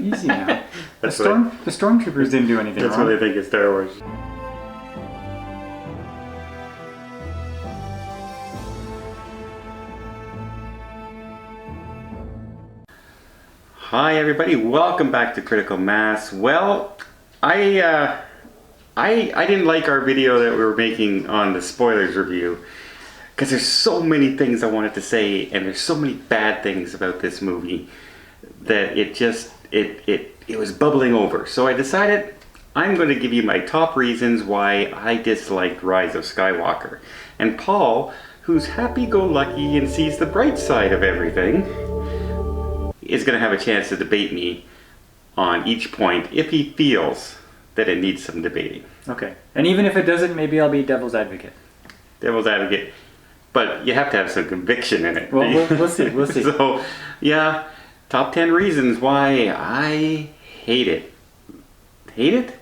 Easy now. The stormtroopers didn't do anything That's wrong. what I think of Star Wars. Hi everybody, welcome back to Critical Mass. Well, I didn't like our video that we were making on the spoilers review because there's so many things I wanted to say and there's so many bad things about this movie that it was bubbling over. So I decided I'm going to give you my top reasons why I disliked Rise of Skywalker. And Paul, who's happy-go-lucky and sees the bright side of everything, is going to have a chance to debate me on each point if he feels that it needs some debating. Okay. And even if it doesn't, maybe I'll be devil's advocate. Devil's advocate. But you have to have some conviction in it. Well, we'll see. We'll see. So, yeah, top 10 reasons why I hate it. Hate it?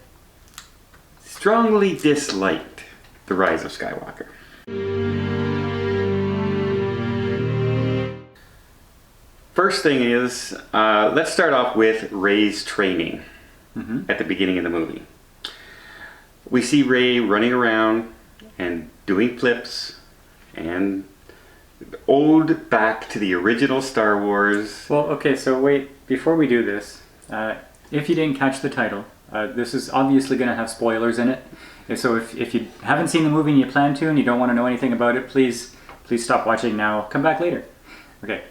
Strongly disliked The Rise of Skywalker. First thing is, let's start off with Rey's training at the beginning of the movie. We see Rey running around and doing flips and ode back to the original Star Wars. Well, okay, so wait, before we do this, if you didn't catch the title, this is obviously going to have spoilers in it. And so if you haven't seen the movie and you plan to and you don't want to know anything about it, please stop watching now. Come back later. Okay.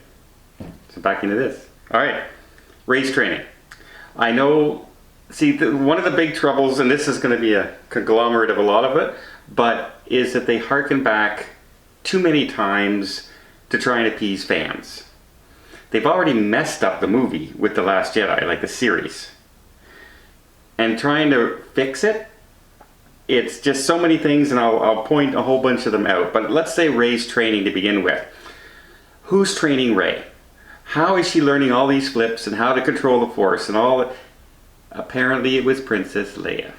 So back into this. All right, Rey's training. I know, see, one of the big troubles, and this is going to be a conglomerate of a lot of it, but is that they harken back too many times to try and appease fans. They've already messed up the movie with The Last Jedi, like the series. And trying to fix it, it's just so many things, and I'll point a whole bunch of them out. But let's say Rey's training to begin with. Who's training Rey? How is she learning all these flips and how to control the Force and all that? Apparently it was Princess Leia.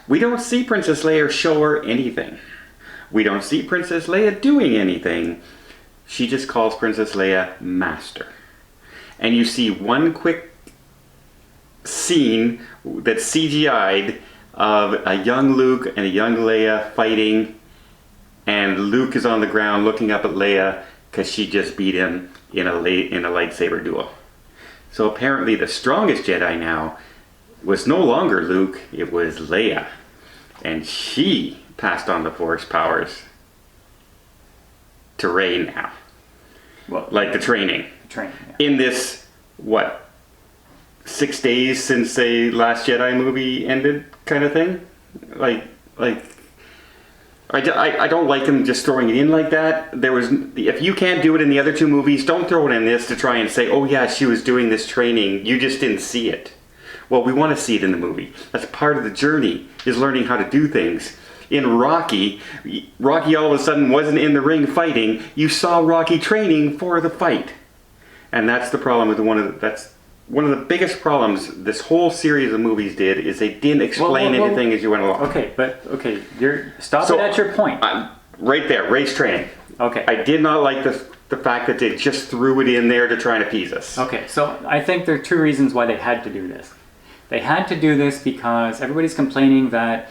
We don't see Princess Leia show her anything. We don't see Princess Leia doing anything. She just calls Princess Leia Master. And you see one quick scene that's CGI'd of a young Luke and a young Leia fighting, and Luke is on the ground looking up at Leia because she just beat him in a lightsaber duel. So apparently the strongest Jedi now was no longer Luke, it was Leia. And she passed on the Force powers to Rey now. Well, like the training. Yeah. In this, what, 6 days since the Last Jedi movie ended kind of thing? I don't like him just throwing it in like that. If you can't do it in the other two movies, don't throw it in this to try and say, oh yeah, she was doing this training, you just didn't see it. Well, we want to see it in the movie. That's part of the journey, is learning how to do things. In Rocky all of a sudden wasn't in the ring fighting. You saw Rocky training for the fight. And that's the problem with one of the biggest problems this whole series of movies did, is they didn't explain anything as you went along. Okay, stop it at your point. Right there, Rey's training. Okay. I did not like the fact that they just threw it in there to try and appease us. Okay, so I think there are two reasons why they had to do this. They had to do this because everybody's complaining that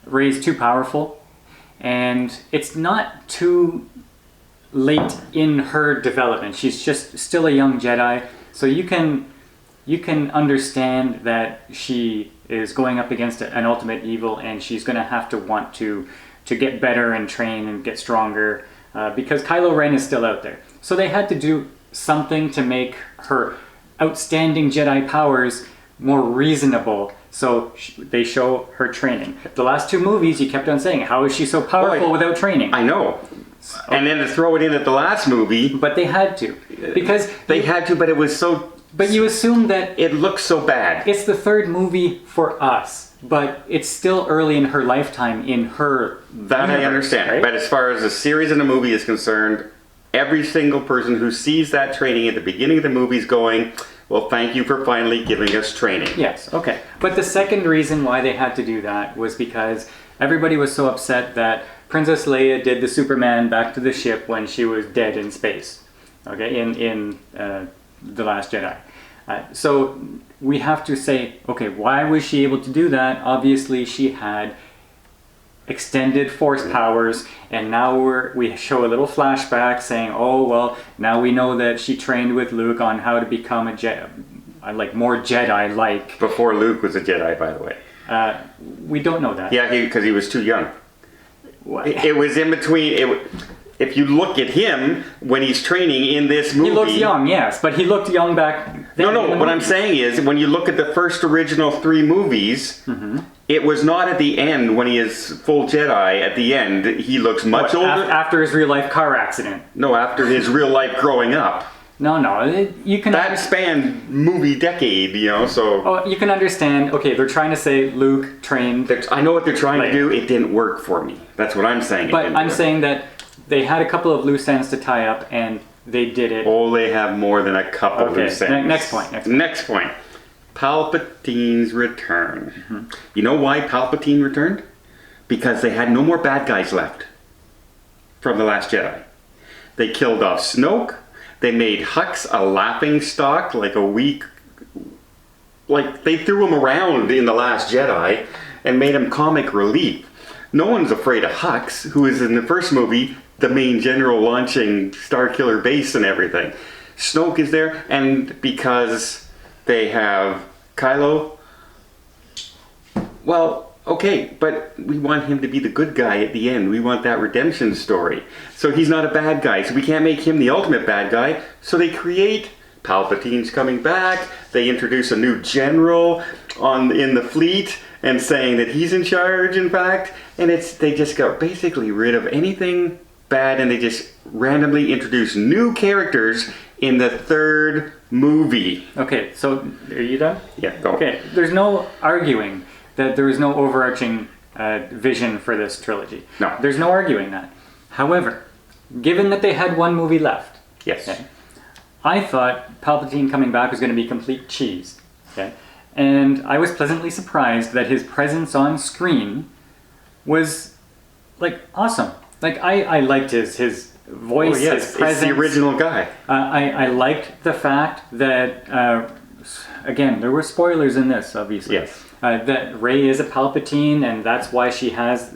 Rey's too powerful, and it's not too late in her development. She's just still a young Jedi, so you can understand that she is going up against an ultimate evil, and she's going to have to want to get better and train and get stronger, because Kylo Ren is still out there. So they had to do something to make her outstanding Jedi powers more reasonable, so they show her training. The last two movies, you kept on saying, how is she so powerful without training? I know. And then to throw it in at the last movie. But they had to. Because they had to, but it was so... But you assume that... It looks so bad. It's the third movie for us, but it's still early in her lifetime, in her That universe, I understand. Right? But as far as the series and the movie is concerned, every single person who sees that training at the beginning of the movie is going, well, thank you for finally giving us training. Yes, okay. But the second reason why they had to do that was because everybody was so upset that Princess Leia did the Superman back to the ship when she was dead in space. Okay, in The Last Jedi. So we have to say, okay, why was she able to do that? Obviously, she had extended force powers, and now we show a little flashback saying, oh, well, now we know that she trained with Luke on how to become a Jedi, like more Jedi-like. Before Luke was a Jedi, by the way. We don't know that. Yeah, because he was too young. What? It was in between. If you look at him when he's training in this movie, He looks young, yes, but he looked young back then. No. What I'm saying is, when you look at the first original 3 movies, it was not at the end when he is full Jedi. At the end, he looks much older. After his real life car accident. No, after his real life growing up. No, you can... That spanned movie decade, so... Oh, you can understand, okay, they're trying to say Luke trained... I know what they're trying to do, it didn't work for me. That's what I'm saying. But I'm saying that they had a couple of loose ends to tie up, and they did it. Oh, they have more than a couple loose ends. Next point. Next point. Palpatine's return. You know why Palpatine returned? Because they had no more bad guys left from The Last Jedi. They killed off Snoke. They made Hux a laughingstock, like a weak... Like, they threw him around in The Last Jedi and made him comic relief. No one's afraid of Hux, who is in the first movie the main general launching Starkiller base and everything. Snoke is there, and because they have Kylo... Well, okay, but we want him to be the good guy at the end. We want that redemption story. So he's not a bad guy, so we can't make him the ultimate bad guy. So they create Palpatine's coming back. They introduce a new general in the fleet and saying that he's in charge, in fact. And they just got basically rid of anything bad, and they just randomly introduce new characters in the 3rd movie. Okay, so are you done? Yeah, go. Okay, there's no arguing that there is no overarching vision for this trilogy. No. There's no arguing that. However, given that they had 1 movie left, Yes. okay, I thought Palpatine coming back was going to be complete cheese. Okay? And I was pleasantly surprised that his presence on screen was, like, awesome. Like, I liked his voice, his presence. It's the original guy. I liked the fact that, again, there were spoilers in this, obviously. Yes. That Rey is a Palpatine, and that's why she has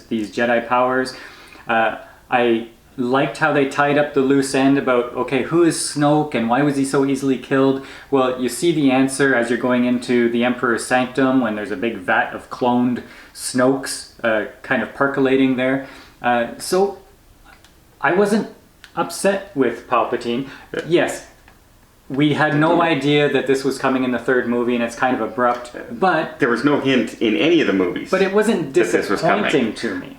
these Jedi powers. I liked how they tied up the loose end about, okay, who is Snoke and why was he so easily killed? Well, you see the answer as you're going into the Emperor's Sanctum when there's a big vat of cloned Snokes kind of percolating there. So I wasn't upset with Palpatine. Yes, we had no idea that this was coming in the 3rd movie, and it's kind of abrupt, but... There was no hint in any of the movies. But it wasn't disappointing to me.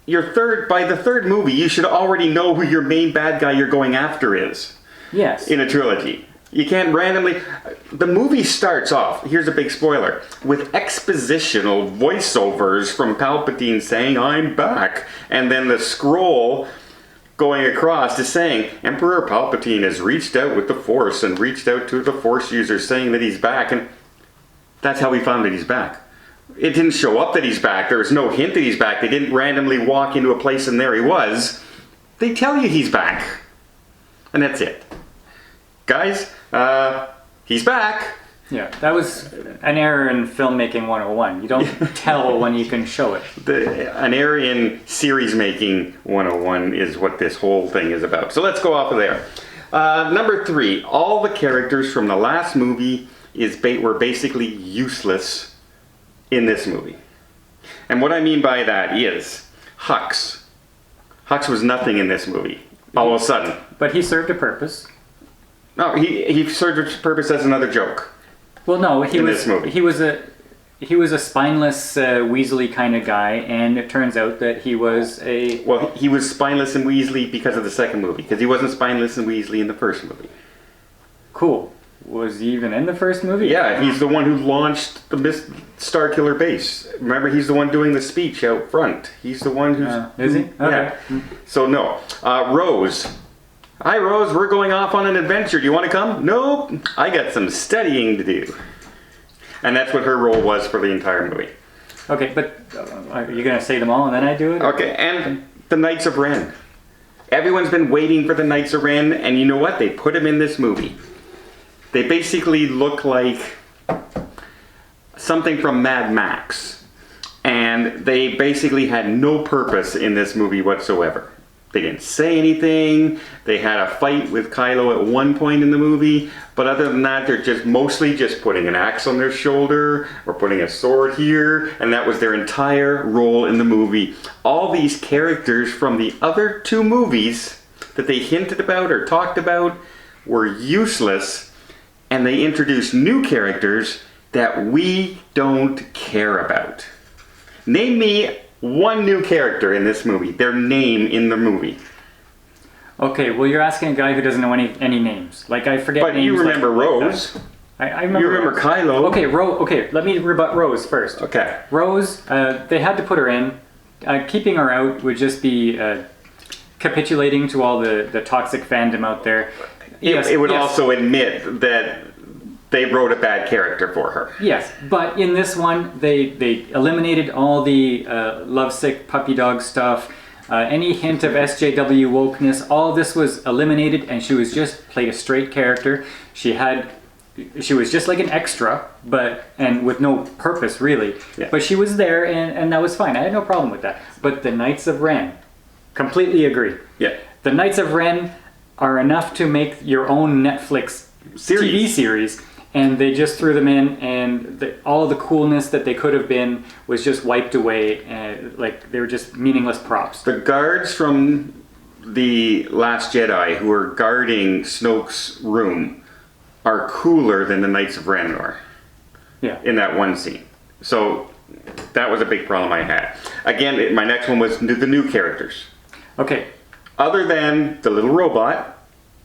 By the 3rd movie, you should already know who your main bad guy you're going after is. Yes. In a trilogy. You can't randomly... The movie starts off, here's a big spoiler, with expositional voiceovers from Palpatine saying, I'm back. And then the scroll going across is saying, Emperor Palpatine has reached out with the Force and reached out to the Force users saying that he's back. And that's how we found that he's back. It didn't show up that he's back. There was no hint that he's back. They didn't randomly walk into a place and there he was. They tell you he's back. And that's it. Guys, he's back. Yeah, that was an error in filmmaking 101. You don't tell when you can show it. An error in series making 101 is what this whole thing is about. So let's go off of there. Number 3, all the characters from the last movie were basically useless in this movie. And what I mean by that is Hux. Hux was nothing in this movie, all of a sudden. But he served a purpose. No, he served a purpose as another joke. Well, no, this movie. he was a spineless Weasley kind of guy, and it turns out that he was a... Well, he was spineless and Weasley because of the 2nd movie, because he wasn't spineless and Weasley in the 1st movie. Cool. Was he even in the 1st movie? Yeah, he's the one who launched the Starkiller base. Remember, he's the one doing the speech out front. He's the one who's... Is he? Okay. Yeah. So, no. Rose. Hi, Rose. We're going off on an adventure. Do you want to come? Nope. I got some studying to do. And that's what her role was for the entire movie. Okay, but are you going to say them all and then I do it? Okay, and the Knights of Ren. Everyone's been waiting for the Knights of Ren, and you know what? They put them in this movie. They basically look like something from Mad Max. And they basically had no purpose in this movie whatsoever. They didn't say anything. They had a fight with Kylo at one point in the movie. But other than that, they're just mostly just putting an axe on their shoulder or putting a sword here. And that was their entire role in the movie. All these characters from the other two movies that they hinted about or talked about were useless. And they introduced new characters that we don't care about. Name me one new character in this movie. Their name in the movie. Okay, well, you're asking a guy who doesn't know any names. Like, I forget But names. you remember like Rose. that. I remember. You remember Rose. Kylo. Okay, let me rebut Rose first. Okay. Rose, they had to put her in. Keeping her out would just be capitulating to all the toxic fandom out there. It would also admit that they wrote a bad character for her. Yes, but in this one, they eliminated all the lovesick puppy dog stuff, any hint of SJW wokeness. All this was eliminated, and she was just played a straight character. She was just like an extra, and with no purpose really. Yeah. But she was there, and that was fine. I had no problem with that. But the Knights of Ren, completely agree. Yeah. The Knights of Ren are enough to make your own Netflix TV series. And they just threw them in, and all the coolness that they could have been was just wiped away. Like, they were just meaningless props. The guards from The Last Jedi who are guarding Snoke's room are cooler than the Knights of Ren are. Yeah. In that one scene. So that was a big problem I had. Again, my next one was the new characters. Okay. Other than the little robot.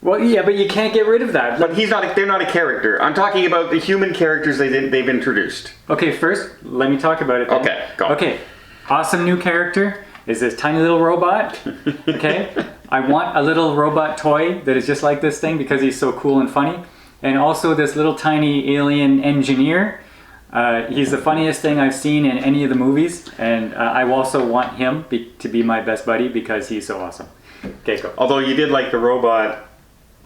Well, yeah, but you can't get rid of that. But they're not a character. I'm talking about the human characters they've introduced. Okay, first, let me talk about it then. Okay, go. Okay, awesome new character is this tiny little robot. Okay, I want a little robot toy that is just like this thing because he's so cool and funny. And also this little tiny alien engineer. He's the funniest thing I've seen in any of the movies. And I also want him to be my best buddy because he's so awesome. Okay, go. Although you did like the robot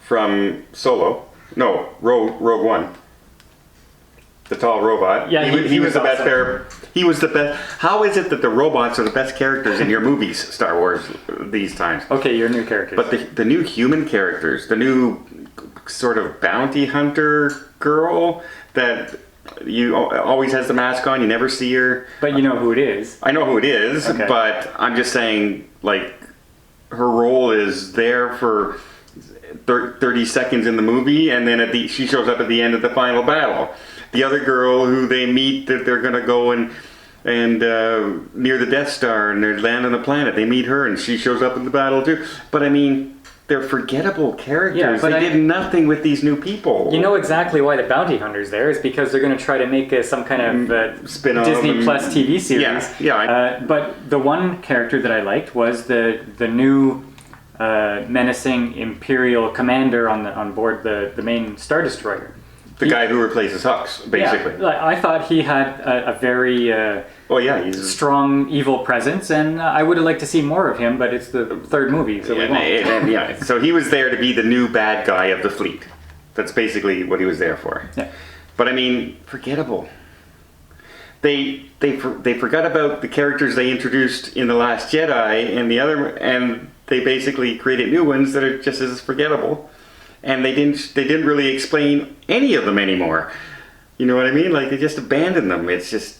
from Solo. No, Rogue One. The tall robot. Yeah, he was the best awesome. there. He was the best. How is it that the robots are the best characters in your movies, Star Wars, these times? Okay, your new characters. But the new human characters, the new sort of bounty hunter girl that you always has the mask on, you never see her. But you know who it is. I know who it is, Okay. but I'm just saying, like, her role is there for 30 seconds in the movie, and then she shows up at the end of the final battle. The other girl who they meet, that they're going to go and near the Death Star, and they land on the planet. They meet her, and she shows up in the battle too. But I mean, they're forgettable characters. Yeah, but they did nothing with these new people. You know exactly why the bounty hunter's there is because they're going to try to make some kind of Spin-off Disney and- Plus TV series. Yeah. But the one character that I liked was the new menacing Imperial commander on board the main Star Destroyer. The guy who replaces Hux, basically. Yeah, like, I thought he had a very He's strong evil presence, and I would have liked to see more of him, but it's the third movie, so we won't. So he was there to be the new bad guy of the fleet. That's basically what he was there for. Yeah. But I mean, forgettable. They forgot about the characters they introduced in The Last Jedi and they basically created new ones that are just as forgettable. And they didn't really explain any of them anymore. You know what I mean? Like, they just abandoned them. It's just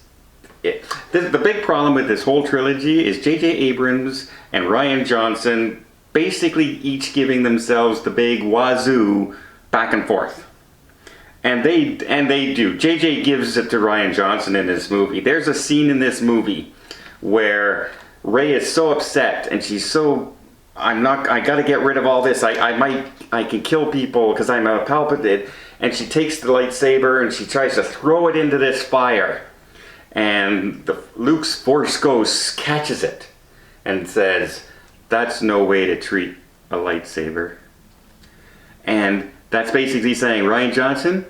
the big problem with this whole trilogy is J.J. Abrams and Rian Johnson basically each giving themselves the big wazoo back and forth. And they do. J.J. gives it to Rian Johnson in this movie. There's a scene in this movie where Rey is so upset and she's so, I gotta get rid of all this. I can kill people because I'm a Palpatine. And she takes the lightsaber and she tries to throw it into this fire. And Luke's Force Ghost catches it and says, "That's no way to treat a lightsaber." And that's basically saying, Rian Johnson,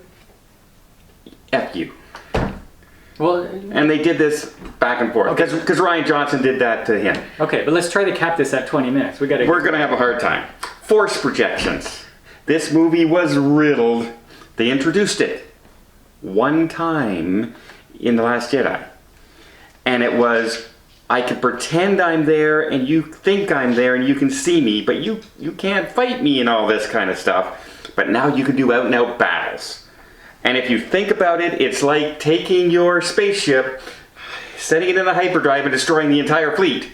F you. Well, And they did this back and forth. Because Ryan Johnson did that to him. Okay, but let's try to cap this at 20 minutes. We're going to have a hard time. Force projections. This movie was riddled. They introduced it one time in The Last Jedi. And it was, I can pretend I'm there and you think I'm there and you can see me, but you can't fight me and all this kind of stuff. But now you can do out and out battles. And if you think about it, it's like taking your spaceship, setting it in a hyperdrive and destroying the entire fleet.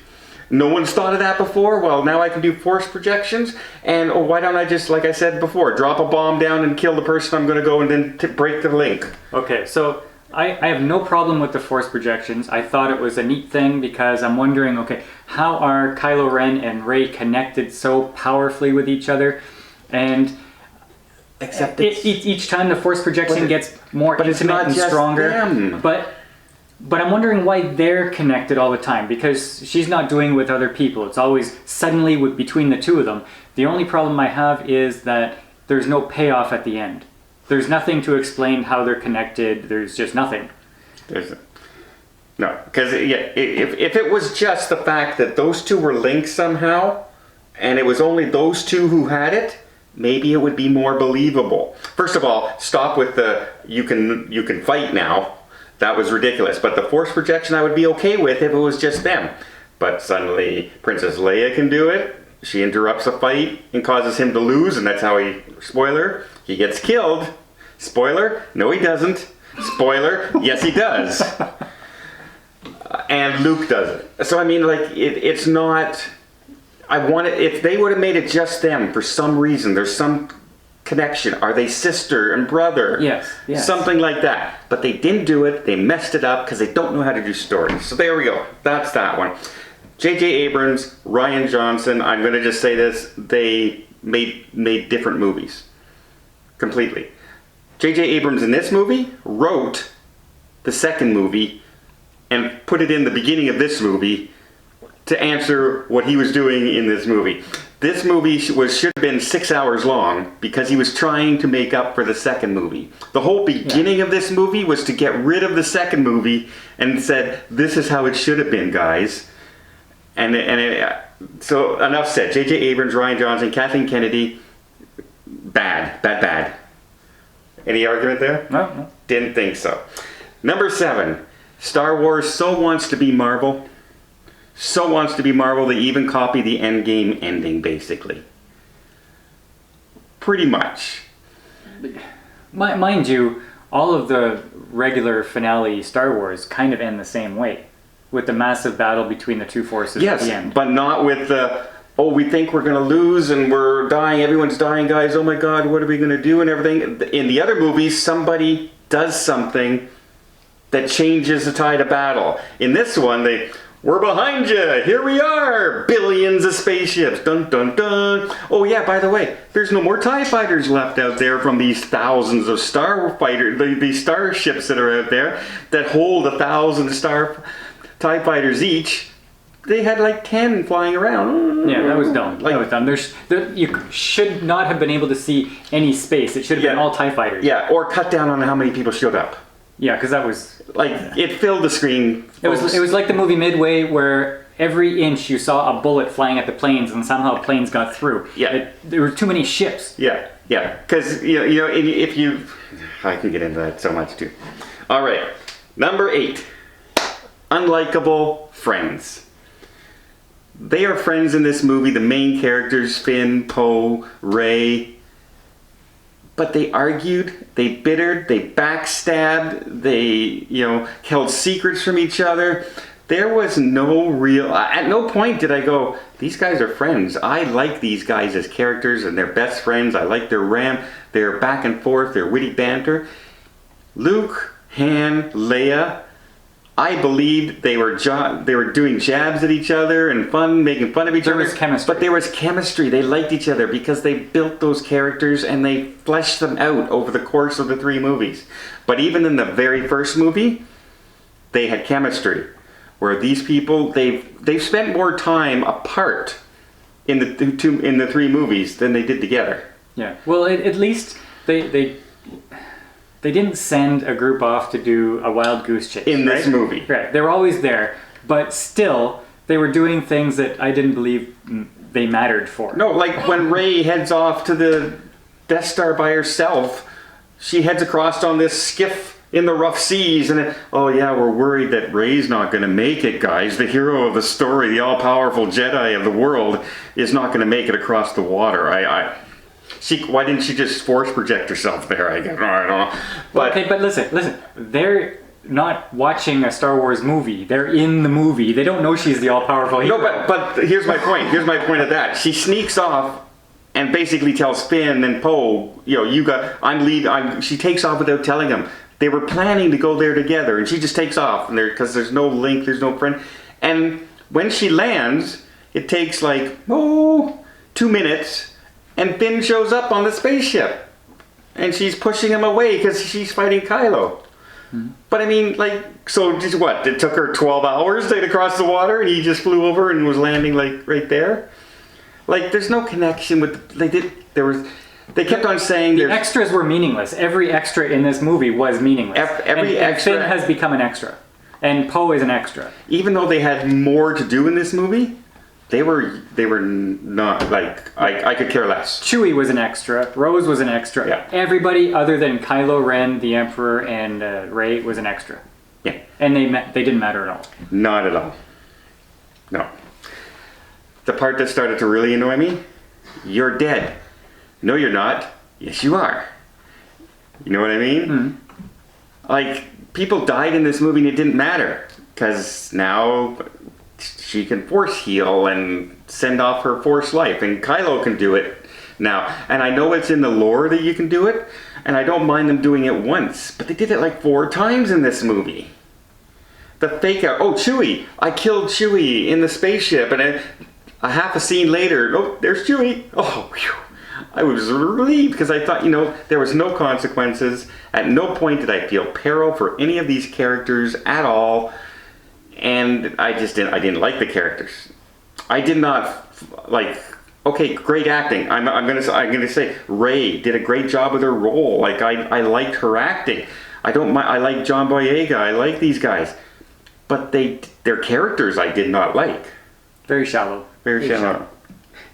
No one's thought of that before? Well, now I can do force projections. And why don't I just, like I said before, drop a bomb down and kill the person I'm going to go and then break the link? Okay, so I have no problem with the force projections. I thought it was a neat thing because I'm wondering, okay, how are Kylo Ren and Rey connected so powerfully with each other? And except each time the force projection gets more intimate and stronger. Them. But I'm wondering why they're connected all the time, because she's not doing it with other people. It's always suddenly between the two of them. The only problem I have is that there's no payoff at the end. There's nothing to explain how they're connected. There's just nothing. No, because if it was just the fact that those two were linked somehow, and it was only those two who had it, maybe it would be more believable. First of all, stop with the you can fight now. That was ridiculous. But the force projection I would be okay with if it was just them. But suddenly Princess Leia can do it. She interrupts a fight and causes him to lose, and that's how spoiler, he gets killed. Spoiler, no he doesn't. Spoiler, yes he does. And Luke does it. So I mean, like, it's not, if they would have made it just them for some reason, there's some connection. Are they sister and brother? Yes. Something like that. But they didn't do it. They messed it up because they don't know how to do stories. So there we go. That's that one. J.J. Abrams, Ryan Johnson, I'm going to just say this, they made different movies. Completely. J.J. Abrams in this movie wrote the second movie and put it in the beginning of this movie to answer what he was doing in this movie. This movie should have been 6 hours long because he was trying to make up for the second movie. The whole beginning of this movie was to get rid of the second movie and said, this is how it should have been, guys. So enough said. J.J. Abrams, Ryan Johnson, Kathleen Kennedy, bad. Any argument there? No. Didn't think so. Number 7, Star Wars so wants to be Marvel. So wants to be Marvel, they even copy the Endgame ending, basically. Pretty much. Mind you, all of the regular finale Star Wars kind of end the same way, with the massive battle between the two forces at the end. Yes, but not with the, we think we're going to lose and we're dying, everyone's dying, guys, oh my god, what are we going to do and everything. In the other movies, somebody does something that changes the tide of battle. In this one, we're behind you. Here we are. Billions of spaceships. Dun, dun, dun. Oh, yeah, by the way, there's no more TIE fighters left out there from these thousands of these starships that are out there that hold 1,000 TIE fighters each. They had like 10 flying around. Yeah, that was dumb. That was dumb. You should not have been able to see any space. It should have been all TIE fighters. Yeah, or cut down on how many people showed up. Yeah, because that was... it filled the screen. It was like the movie Midway, where every inch you saw a bullet flying at the planes, and somehow planes got through. Yeah. There were too many ships. Yeah. Because, if you... I can get into that so much, too. All right. Number 8. Unlikable friends. They are friends in this movie. The main characters, Finn, Poe, Rey... But they argued, they bittered, they backstabbed, they, held secrets from each other. There was no real... At no point did I go, these guys are friends. I like these guys as characters and they're best friends. I like their back and forth, their witty banter. Luke, Han, Leia... I believed they were doing jabs at each other and making fun of each other. There was chemistry. But there was chemistry. They liked each other because they built those characters and they fleshed them out over the course of the 3 movies. But even in the very first movie, they had chemistry. Where these people, they've spent more time apart in the 3 movies than they did together. Yeah. Well, at least they they didn't send a group off to do a wild goose chase. In this movie. Right. They were always there, but still, they were doing things that I didn't believe they mattered for. No, like when Rey heads off to the Death Star by herself, she heads across on this skiff in the rough seas, and oh yeah, we're worried that Rey's not going to make it, guys. The hero of the story, the all-powerful Jedi of the world, is not going to make it across the water. Why didn't she just force project herself there? I don't know. But, okay, but listen. They're not watching a Star Wars movie. They're in the movie. They don't know she's the all-powerful hero. No, but here's my point. Here's my point of that. She sneaks off and basically tells Finn and Poe, I'm leaving. She takes off without telling them. They were planning to go there together, and she just takes off, because there's no link, there's no friend. And when she lands, it takes 2 minutes, and Finn shows up on the spaceship, and she's pushing him away because she's fighting Kylo. Mm-hmm. But I mean, so just what? It took her 12 hours to get across the water, and he just flew over and was landing right there. There's no connection with. They kept on saying the extras were meaningless. Every extra in this movie was meaningless. Every extra. Finn has become an extra, and Poe is an extra. Even though they had more to do in this movie, they were not I could care less. Chewie was an extra. Rose was an extra. Yeah. Everybody other than Kylo Ren, the Emperor, and Rey was an extra. Yeah. And they didn't matter at all. Not at all. No. The part that started to really annoy me, you're dead. No, you're not. Yes, you are. You know what I mean? Mm-hmm. People died in this movie and it didn't matter. Because now she can force heal and send off her force life. And Kylo can do it now. And I know it's in the lore that you can do it. And I don't mind them doing it once. But they did it 4 times in this movie. The fake out. Oh, Chewie. I killed Chewie in the spaceship. And a half a scene later, oh, there's Chewie. Oh, whew. I was relieved because I thought, there was no consequences. At no point did I feel peril for any of these characters at all. And I didn't like the characters. I did not okay, great acting. I'm gonna say Rey did a great job with her role. I liked her acting. I like John Boyega. I like these guys. But their characters I did not like. Very shallow. Very shallow.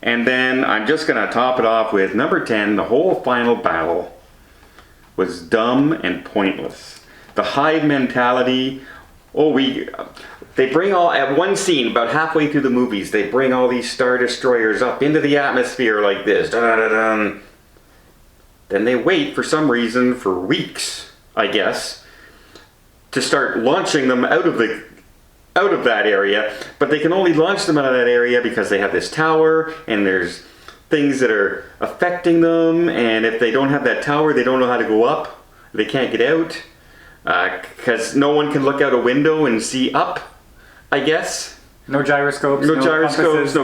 And then I'm just going to top it off with number 10. The whole final battle was dumb and pointless. The hive mentality. They bring at one scene, about halfway through the movies, they bring all these Star Destroyers up into the atmosphere like this. Dun-dun-dun-dun. Then they wait for some reason for weeks, I guess, to start launching them out of that area, but they can only launch them out of that area because they have this tower and there's things that are affecting them, and if they don't have that tower, they don't know how to go up. They can't get out because no one can look out a window and see up, I guess. No gyroscopes. No gyroscopes.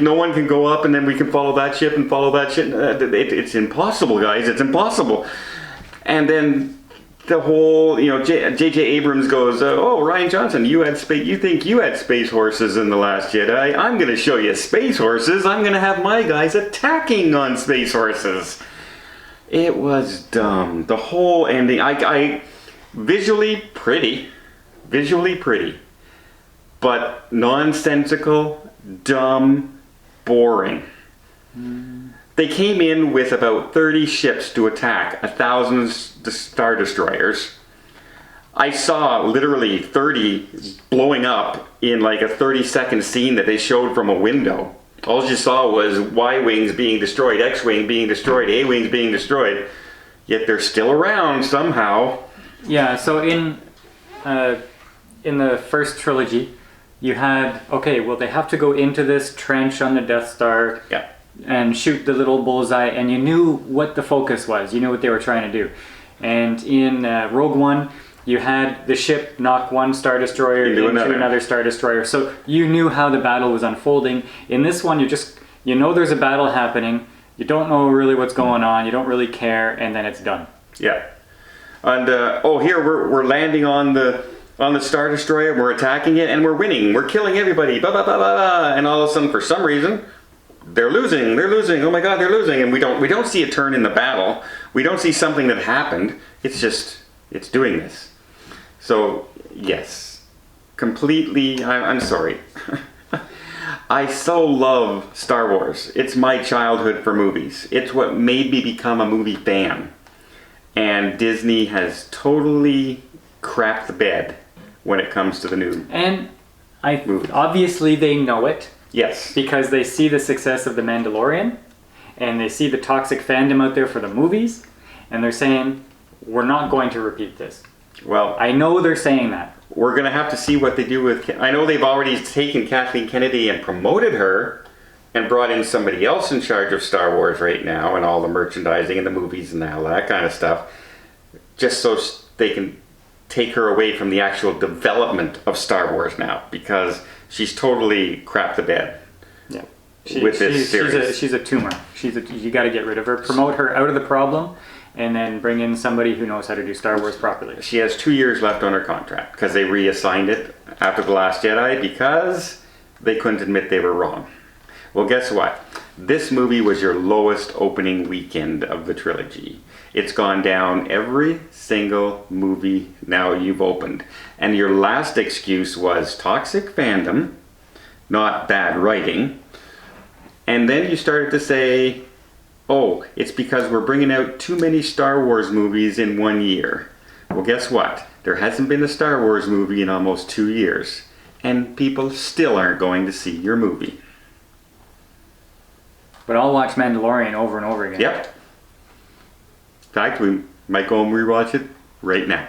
No one can go up and then we can follow that ship and follow that ship. It's impossible, guys. It's impossible. And then the whole, J.J. Abrams goes, oh, Rian Johnson, you think you had space horses in The Last Jedi? I'm going to show you space horses. I'm going to have my guys attacking on space horses. It was dumb. The whole ending, I visually pretty, but nonsensical, dumb, boring. They came in with about 30 ships to attack 1,000 Star Destroyers. I saw literally 30 blowing up in a 30-second scene that they showed from a window. All you saw was Y-wings being destroyed, X-wing being destroyed, A-wings being destroyed. Yet they're still around somehow. Yeah, so in the first trilogy, you had, they have to go into this trench on the Death Star. Yeah. And shoot the little bullseye, and you knew what the focus was. You knew what they were trying to do. And in Rogue One, you had the ship knock one Star Destroyer into another Star Destroyer. So you knew how the battle was unfolding. In this one, you know there's a battle happening. You don't know really what's going on. You don't really care, and then it's done. Yeah. And here we're landing on the Star Destroyer. We're attacking it, and we're winning. We're killing everybody. Blah blah blah blah blah. And all of a sudden, for some reason, they're losing, oh my god, they're losing, and we don't see a turn in the battle. We don't see something that happened. It's just, it's doing this. So, yes, completely, I'm sorry. I so love Star Wars. It's my childhood for movies. It's what made me become a movie fan. And Disney has totally crapped the bed when it comes to the new And movie. obviously they know it. Yes. Because they see the success of The Mandalorian, and they see the toxic fandom out there for the movies, and they're saying, we're not going to repeat this. Well, I know they're saying that. we're going to have to see what they do with... I know they've already taken Kathleen Kennedy and promoted her and brought in somebody else in charge of Star Wars right now and all the merchandising and the movies and all that kind of stuff, just so they can take her away from the actual development of Star Wars now, because she's totally crapped the bed. Yeah. With this series. She's a tumor. You got to get rid of her. Promote her out of the problem, and then bring in somebody who knows how to do Star Wars properly. She has 2 years left on her contract because they reassigned it after The Last Jedi because they couldn't admit they were wrong. Well, guess what? This movie was your lowest opening weekend of the trilogy. It's gone down every single movie now you've opened. And your last excuse was toxic fandom, not bad writing. And then you started to say, oh, it's because we're bringing out too many Star Wars movies in 1 year. Well, guess what? There hasn't been a Star Wars movie in almost 2 years. And people still aren't going to see your movie. But I'll watch Mandalorian over and over again. Yep. In fact, we might go and rewatch it right now.